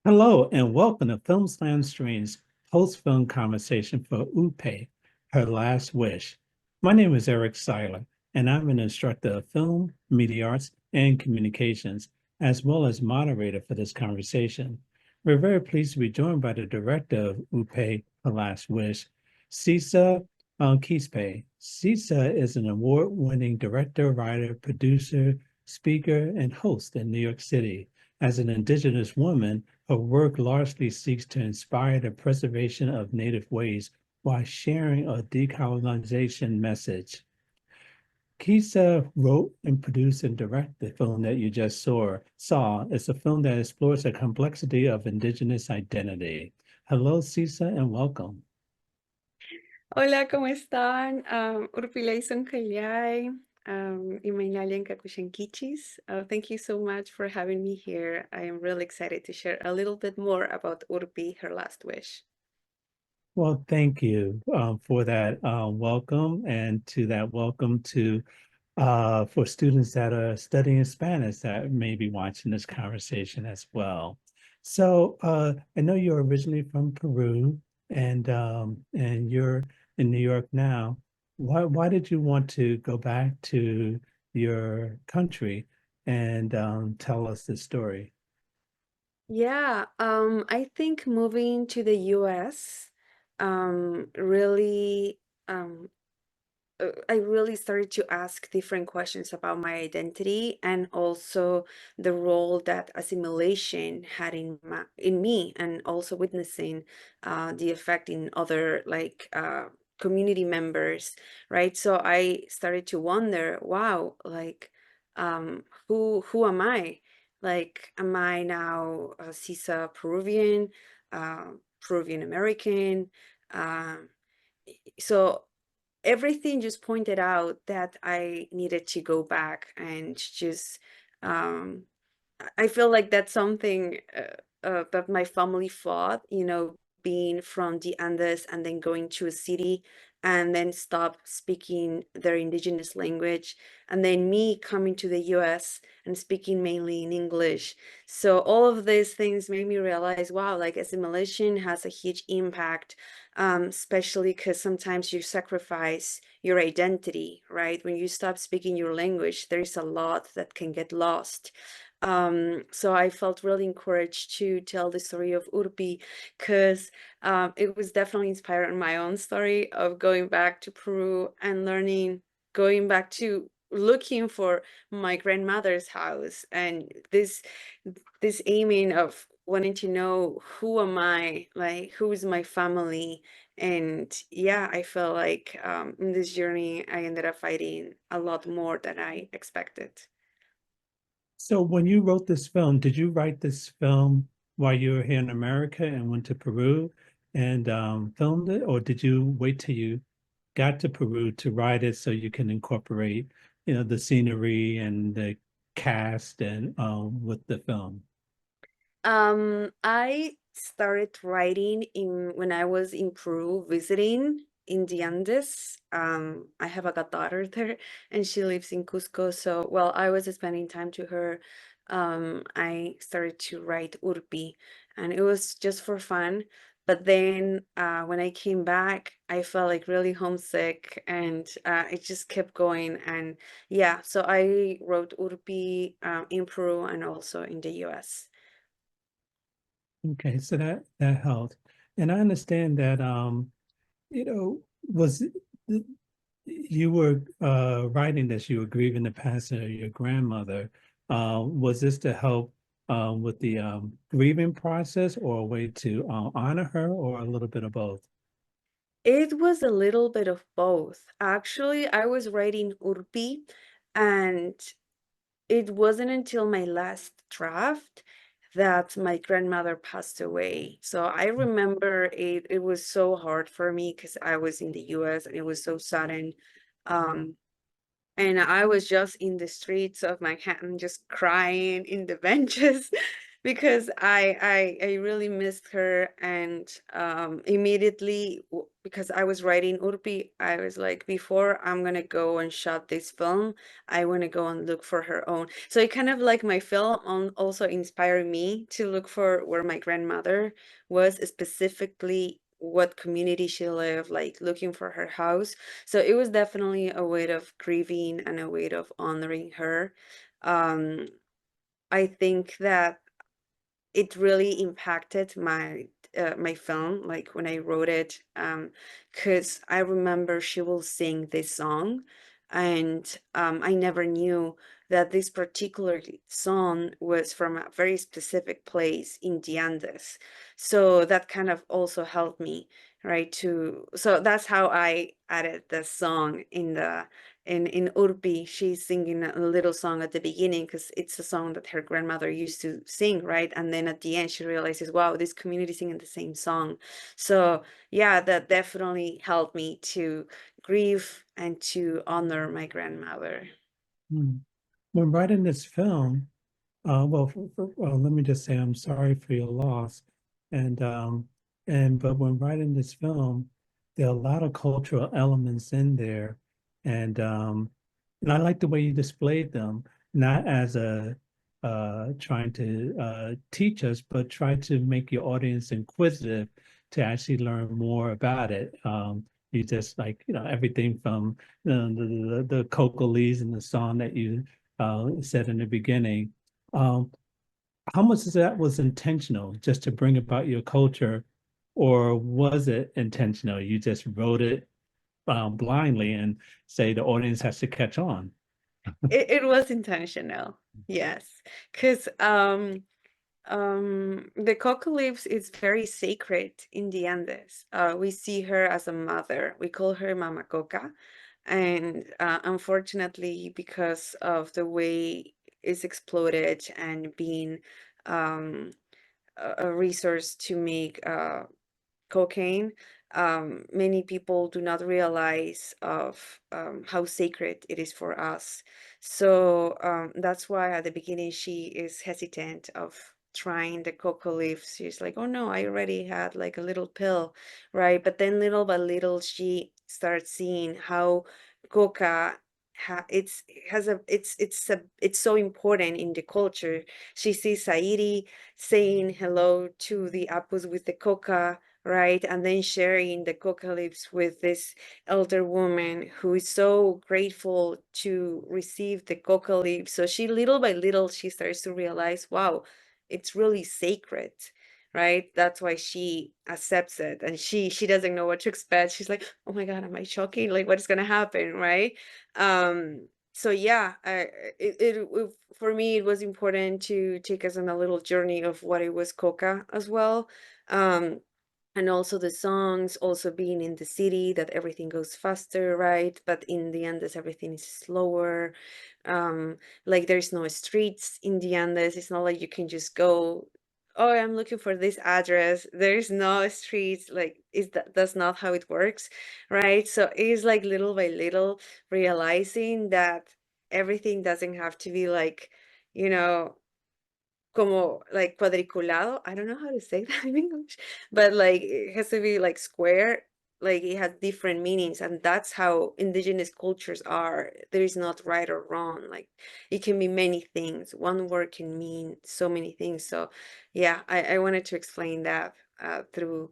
Hello and welcome to Film Slam Stream's post-film conversation for Urpi, Her Last Wish. My name is Eric Siler, and I'm an instructor of film, media arts, and communications, as well as moderator for this conversation. We're very pleased to be joined by the director of Urpi, Her Last Wish, Sisa Quispe. Sisa is an award-winning director, writer, producer, speaker, and host in New York City. As an Indigenous woman, her work largely seeks to inspire the preservation of Native ways while sharing a decolonization message. Kisa wrote and produced and directed the film that you just saw. It's a film that explores the complexity of Indigenous identity. Hello, Sisa, and welcome. Hola, ¿cómo están? Urpilay Kaliai, Imaynalian Kakushankichis. Thank you so much for having me here. I am really excited to share a little bit more about Urpi, Her Last Wish. Well, thank you for that welcome and to that welcome to for students that are studying Spanish that may be watching this conversation as well. So I know you're originally from Peru and you're in New York now. Why did you want to go back to your country and tell us this story? Yeah, I think moving to the US really I really started to ask different questions about my identity and also the role that assimilation had in me, and also witnessing the effect in other community members, right? So I started to wonder, wow, who am I? Like, am I now a Sisa Peruvian, Peruvian American? Um, so everything just pointed out that I needed to go back and just um I feel like that's something that my family fought, being from the Andes and then going to a city and then stop speaking their indigenous language, and then me coming to the US and speaking mainly in English. So all of these things made me realize, wow, like assimilation has a huge impact, especially because sometimes you sacrifice your identity, right? When you stop speaking your language, there is a lot that can get lost. So I felt really encouraged to tell the story of Urpi because it was definitely inspired on my own story of going back to Peru and learning, going back to looking for my grandmother's house, and this aiming of wanting to know who am I, like who is my family. And yeah, I felt like in this journey I ended up fighting a lot more than I expected. So when you wrote this film, did you write this film while you were here in America and went to Peru and filmed it, or did you wait till you got to Peru to write it so you can incorporate, the scenery and the cast and with the film? I started writing in when I was in Peru visiting in the Andes. I have a goddaughter there, and she lives in Cusco. So while I was spending time to her, I started to write Urpi, and it was just for fun. But then when I came back, I felt like really homesick, and it just kept going. And yeah, so I wrote Urpi in Peru and also in the US. Okay, so that helped. And I understand that was you were writing this, you were grieving the passing of your grandmother. Was this to help with the grieving process or a way to honor her or a little bit of both? It was a little bit of both. Actually, I was writing Urpi, and it wasn't until my last draft that my grandmother passed away. So I remember it was so hard for me because I was in the US and it was so sudden. Um, and I was just in the streets of Manhattan, just crying in the benches. because I really missed her, and immediately because I was writing Urpi, I was like, before I'm gonna go and shot this film, I want to go and look for her own. So it kind of like my film also inspired me to look for where my grandmother was, specifically what community she lived, like looking for her house. So it was definitely a way of grieving and a way of honoring her. um I think that it really impacted my film, like when I wrote it, because I remember she will sing this song, and I never knew that this particular song was from a very specific place in the Andes. So that kind of also helped me, right? To so that's how I added the song in the in Urpi. She's singing a little song at the beginning because it's a song that her grandmother used to sing, right? And then at the end, she realizes, wow, this community singing the same song. So yeah, that definitely helped me to grieve and to honor my grandmother. Hmm. When writing this film, well, let me just say I'm sorry for your loss, and but when writing this film, there are a lot of cultural elements in there, and I like the way you displayed them, not as a trying to teach us, but try to make your audience inquisitive to actually learn more about it. You just like everything from the coca leaves in the song that you said in the beginning. Um, how much of that was intentional just to bring about your culture, or was it intentional? You just wrote it blindly and say the audience has to catch on. It was intentional, yes, because the coca leaves is very sacred in the Andes. We see her as a mother. We call her Mama Coca, and unfortunately, because of the way it's exploded and being um, a resource to make cocaine, many people do not realize of how sacred it is for us. So that's why at the beginning she is hesitant of trying the coca leaves. She's like, oh no, I already had like a little pill, right? But then little by little she starts seeing how coca it's so important in the culture. She sees Sairi saying hello to the apples with the coca, right? And then sharing the coca leaves with this elder woman who is so grateful to receive the coca leaves. So she, little by little, she starts to realize, wow, it's really sacred, right? That's why she accepts it, and she doesn't know what to expect. She's like, oh my God, am I shocking? Like, what is gonna happen, right? So yeah, for me it was important to take us on a little journey of what it was coca as well. Um, and also the songs, also being in the city, that everything goes faster, right? But in the Andes everything is slower. Like there's no streets in the Andes. It's not like you can just go, oh, I'm looking for this address. There's no streets. Like that's not how it works, right? So it's like little by little realizing that everything doesn't have to be like, you know, como like cuadriculado. I don't know how to say that in English, but like it has to be like square. Like it has different meanings, and that's how indigenous cultures are. There is not right or wrong. Like it can be many things. One word can mean so many things. So, yeah, I wanted to explain that through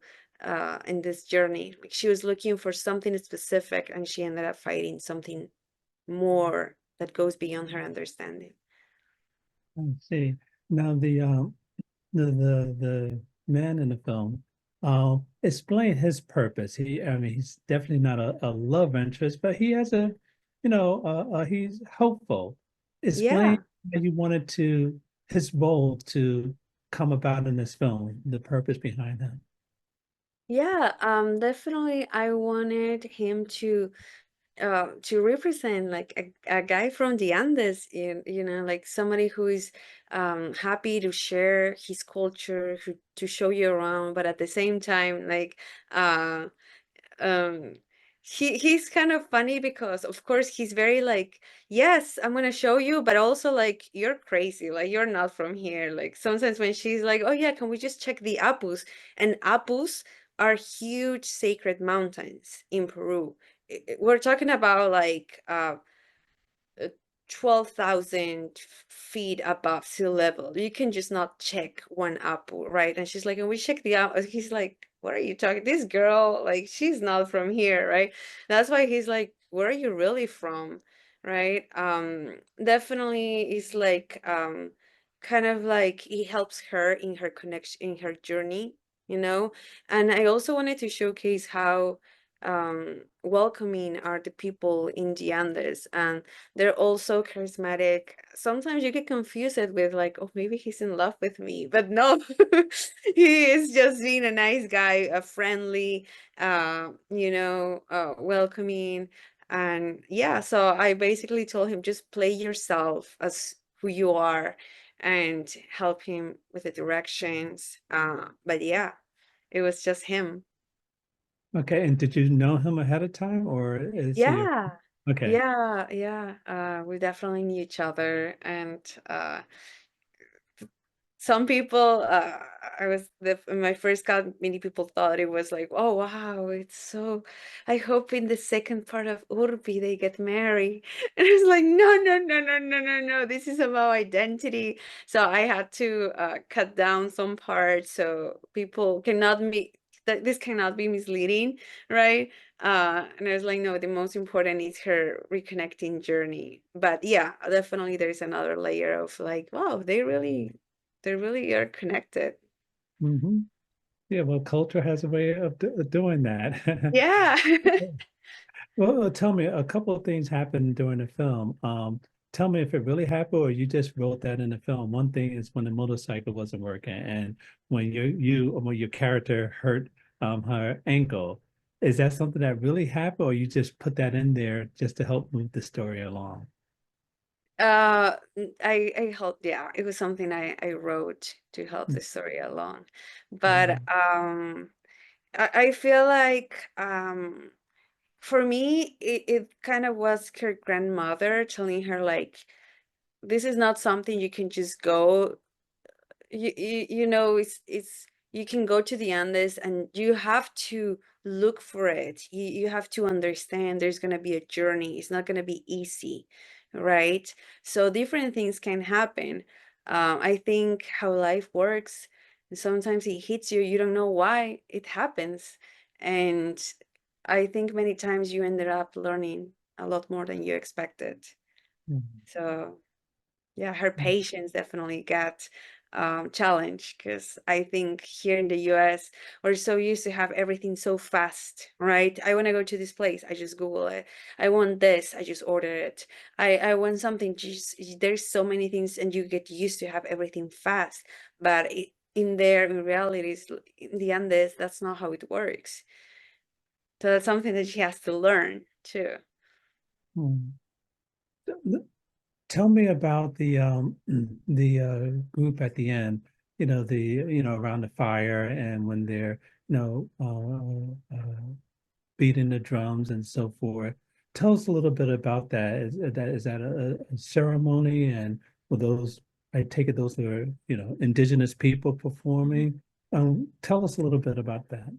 in this journey. Like she was looking for something specific, and she ended up finding something more that goes beyond her understanding. I see. Now the man in the film explain his purpose. I mean, he's definitely not a love interest, but he has he's hopeful. Explain Yeah. how you wanted to his role to come about in this film, the purpose behind him. Yeah, definitely I wanted him to represent like a guy from the Andes, like somebody who is happy to share his culture, to show you around, but at the same time, like uh um he's kind of funny because of course he's very like, yes, I'm gonna show you, but also like, you're crazy, like you're not from here. Like sometimes when she's like, oh yeah, can we just check the apus? And apus are huge sacred mountains in Peru. We're talking about like uh, 12,000 feet above sea level. You can just not check one apple, right? And she's like, and we check the apple. He's like, what are you talking? This girl, like, she's not from here, right? That's why he's like, where are you really from? Right? Definitely is like, kind of like he helps her in her connection, in her journey, you know? And I also wanted to showcase how welcoming are the people in the Andes, and they're also charismatic. Sometimes you get confused with like, oh, maybe he's in love with me, but no, he is just being a nice guy, a friendly, welcoming. And yeah, so I basically told him just play yourself as who you are and help him with the directions. But yeah, it was just him. Okay, and did you know him ahead of time, or is he Yeah. okay? Yeah, yeah. We definitely knew each other, and some people, I was the in my first cut, many people thought it was like, oh wow, it's so, I hope in the second part of Urpi they get married. And it's like, no, no, no, no, no, no, no, this is about identity. So I had to cut down some parts so people cannot be, that this cannot be misleading, right? And I was like, no, the most important is her reconnecting journey. But yeah, definitely there's another layer of like, wow, they really are connected. Hmm. Yeah, well, culture has a way of doing that. Yeah. Well, tell me, a couple of things happened during the film. Tell me if it really happened or you just wrote that in the film. One thing is when the motorcycle wasn't working and when when your character hurt her ankle. Is that something that really happened or you just put that in there just to help move the story along? I hope, yeah, it was something I wrote to help the story along. But Mm, I feel like for me it kind of was her grandmother telling her like, this is not something you can just go, it's you can go to the Andes and you have to look for it. You have to understand there's going to be a journey. It's not going to be easy, right? So different things can happen. I think how life works, sometimes it hits you, you don't know why it happens. And I think many times you ended up learning a lot more than you expected. mm, So yeah, her mm, patience definitely got challenged because I think here in the US, we're so used to have everything so fast, right? I want to go to this place, I just Google it. I want this, I just order it. I want something, just there's so many things, and you get used to have everything fast. But in there, in reality, in the Andes, that's not how it works. So that's something that she has to learn too. mm. Tell me about the group at the end, around the fire and when they're, beating the drums and so forth. Tell us a little bit about that. Is that a ceremony and will those I take it those are, indigenous people performing? Tell us a little bit about that.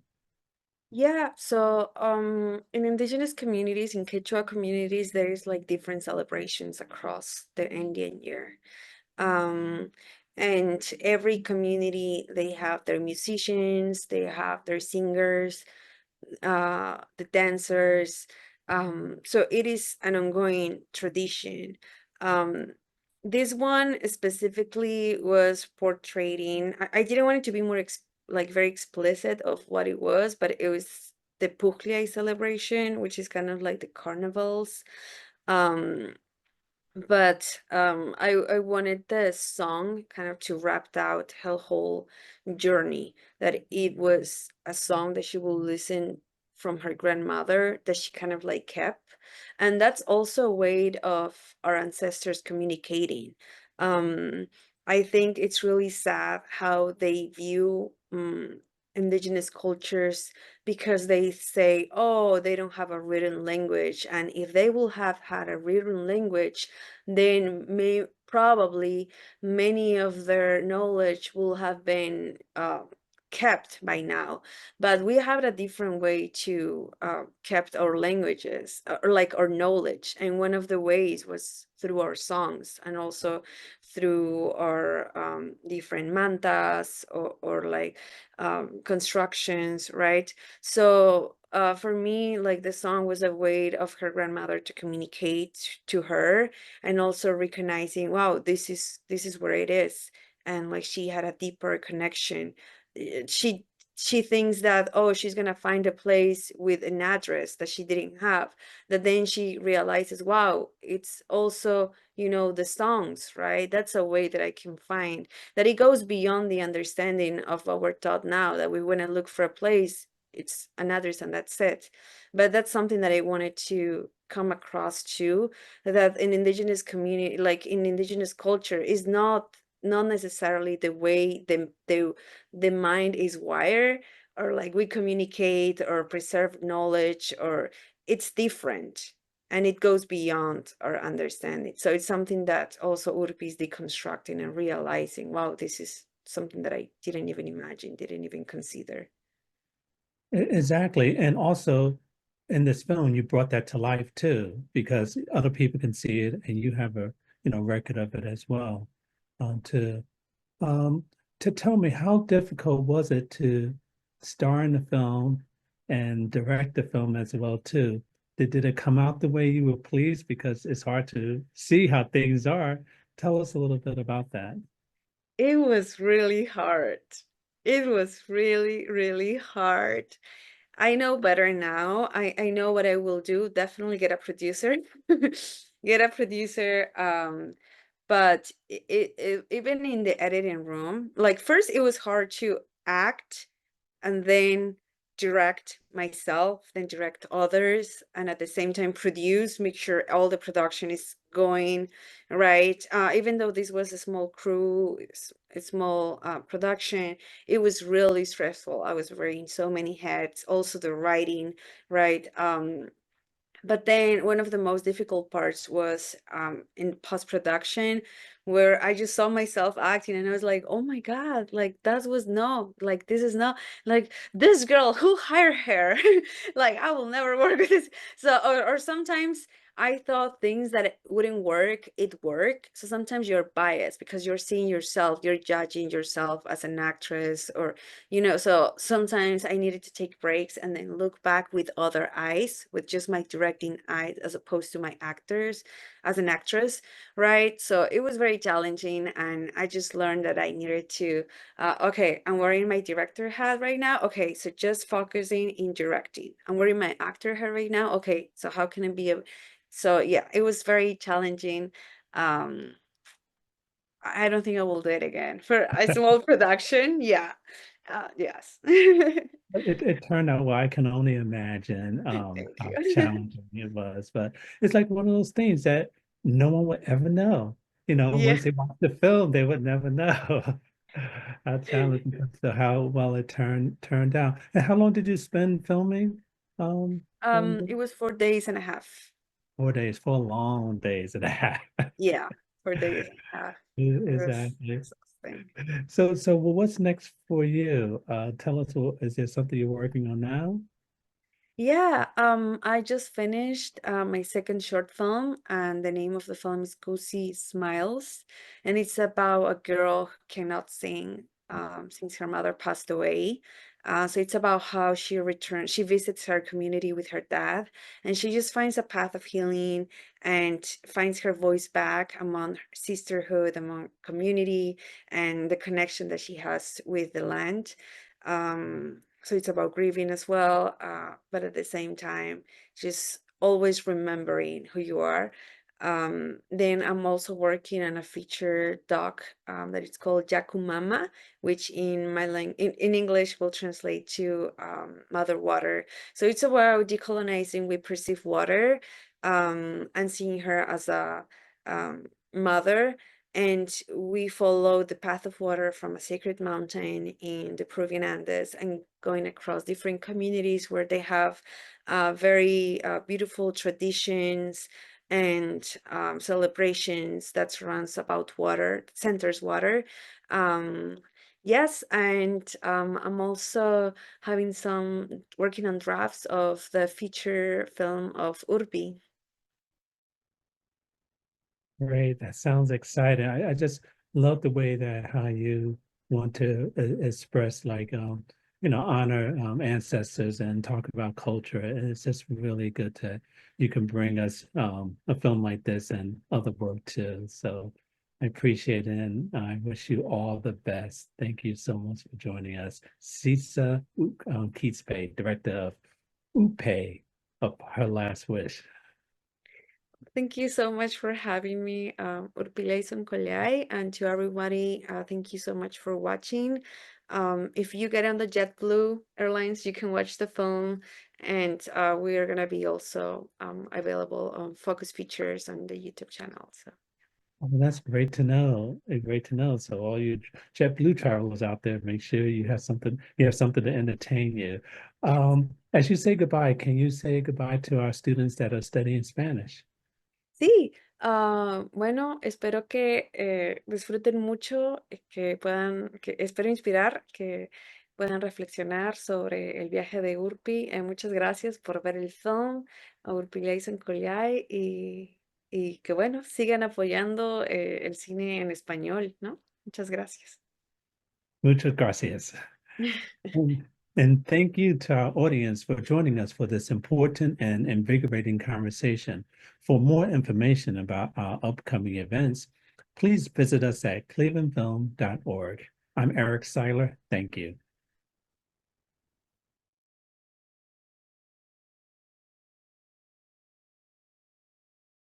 Yeah, so in indigenous communities, in Quechua communities, there is like different celebrations across the Indian year. Um, and every community, they have their musicians, they have their singers, the dancers. So it is an ongoing tradition. Um, this one specifically was portraying, I didn't want it to be more like very explicit of what it was, but it was the Pucllay celebration, which is kind of like the carnivals. Um, but I wanted the song kind of to wrap out her whole journey, that it was a song that she will listen from her grandmother that she kind of like kept. And that's also a way of our ancestors communicating. um I think it's really sad how they view indigenous cultures because they say, oh, they don't have a written language. And if they will have had a written language, then probably many of their knowledge will have been kept by now. But we have a different way to kept our languages, or like our knowledge. And one of the ways was through our songs, and also through our different mantas, or like constructions, right? So for me, like, the song was a way of her grandmother to communicate to her, and also recognizing, wow, this is where it is. And like, she had a deeper connection. She thinks that, oh, she's gonna find a place with an address that she didn't have. That then she realizes, wow, it's also, the songs, right? That's a way that I can find that it goes beyond the understanding of what we're taught now, that we want to look for a place, it's an address and that's it. But that's something that I wanted to come across too, that in indigenous community, like in indigenous culture, is not necessarily the way the mind is wired, or like we communicate or preserve knowledge, or it's different, and it goes beyond our understanding. So it's something that also Urpi is deconstructing and realizing, wow, this is something that I didn't even imagine, didn't even consider. Exactly. And also in this film, you brought that to life too, because other people can see it and you have a, record of it as well. To um to tell me, how difficult was it to star in the film and direct the film as well too? Did it come out the way you were pleased? Because it's hard to see how things are. Tell us a little bit about that. It was really hard. It was really, really hard. I know better now. I know what I will do. Definitely get a producer. Get a producer. But even in the editing room, like, first it was hard to act and then direct myself, then direct others, and at the same time produce, make sure all the production is going right. Even though this was a small crew, a small production, it was really stressful. I was wearing so many hats. Also the writing, right? But then one of the most difficult parts was in post-production, where I just saw myself acting and I was like, oh my God, like, that was no, like, this is not, like, this girl, who hired her? Like, I will never work with this. So, or sometimes I thought things that wouldn't work, it worked. So sometimes you're biased because you're seeing yourself, you're judging yourself as an actress, or so sometimes I needed to take breaks and then look back with other eyes, with just my directing eyes, as opposed to my actors as an actress, right? So it was very challenging, and I just learned that I needed to, okay, I'm wearing my director hat right now. Okay, so just focusing in directing. I'm wearing my actor hat right now. Okay, so how can it be so yeah, it was very challenging. Um, I don't think I will do it again for a small production. Yeah. Yes. It turned out well. I can only imagine Thank how you. challenging it was, but it's like one of those things that no one would ever know. Yeah. Once they watch the film, they would never know how challenging, so how well it turned out. And how long did you spend filming? It was 4 days and a half. 4 days, 4 long days and a half. Yeah, 4 days and a half. It was Exactly. exhausting. So well, what's next for you? Tell us, is there something you're working on now? Yeah, I just finished my second short film, and the name of the film is Cozy Smiles, and it's about a girl who cannot sing since her mother passed away. So it's about how she visits her community with her dad, and she just finds a path of healing and finds her voice back among her sisterhood, among community, and the connection that she has with the land. So it's about grieving as well, but at the same time, just always remembering who you are. Then I'm also working on a feature doc that is called Yakumama, which in English will translate to Mother Water. So it's about decolonizing with perceived water, and seeing her as a mother, and we follow the path of water from a sacred mountain in the Peruvian Andes and going across different communities where they have very beautiful traditions and celebrations that surrounds about water, centers water. Um, yes, and I'm also having some working on drafts of the feature film of Urpi. Great. That sounds exciting. I just love the way that how you want to express like honor ancestors and talk about culture. It's just really good to you can bring us a film like this and other work too. So I appreciate it and I wish you all the best. Thank you so much for joining us. Sisa Quispe, director of Upe of Her Last Wish. Thank you so much for having me, Urpilei Sonkolai, and to everybody, thank you so much for watching. If you get on the JetBlue Airlines, you can watch the film, and we are gonna be also available on Focus Features on the YouTube channel. So Oh, that's great to know. Great to know. So all you JetBlue travelers out there, make sure you have something to entertain you. As you say goodbye, can you say goodbye to our students that are studying Spanish? sí, bueno, espero que disfruten mucho, que espero inspirar, que puedan reflexionar sobre el viaje de Urpi. Muchas gracias por ver el film, a Urpi Leison Collay, y que bueno, sigan apoyando el cine en español, ¿no? Muchas gracias. Muchas gracias. And thank you to our audience for joining us for this important and invigorating conversation. For more information about our upcoming events, please visit us at clevelandfilm.org. I'm Eric Siler. Thank you.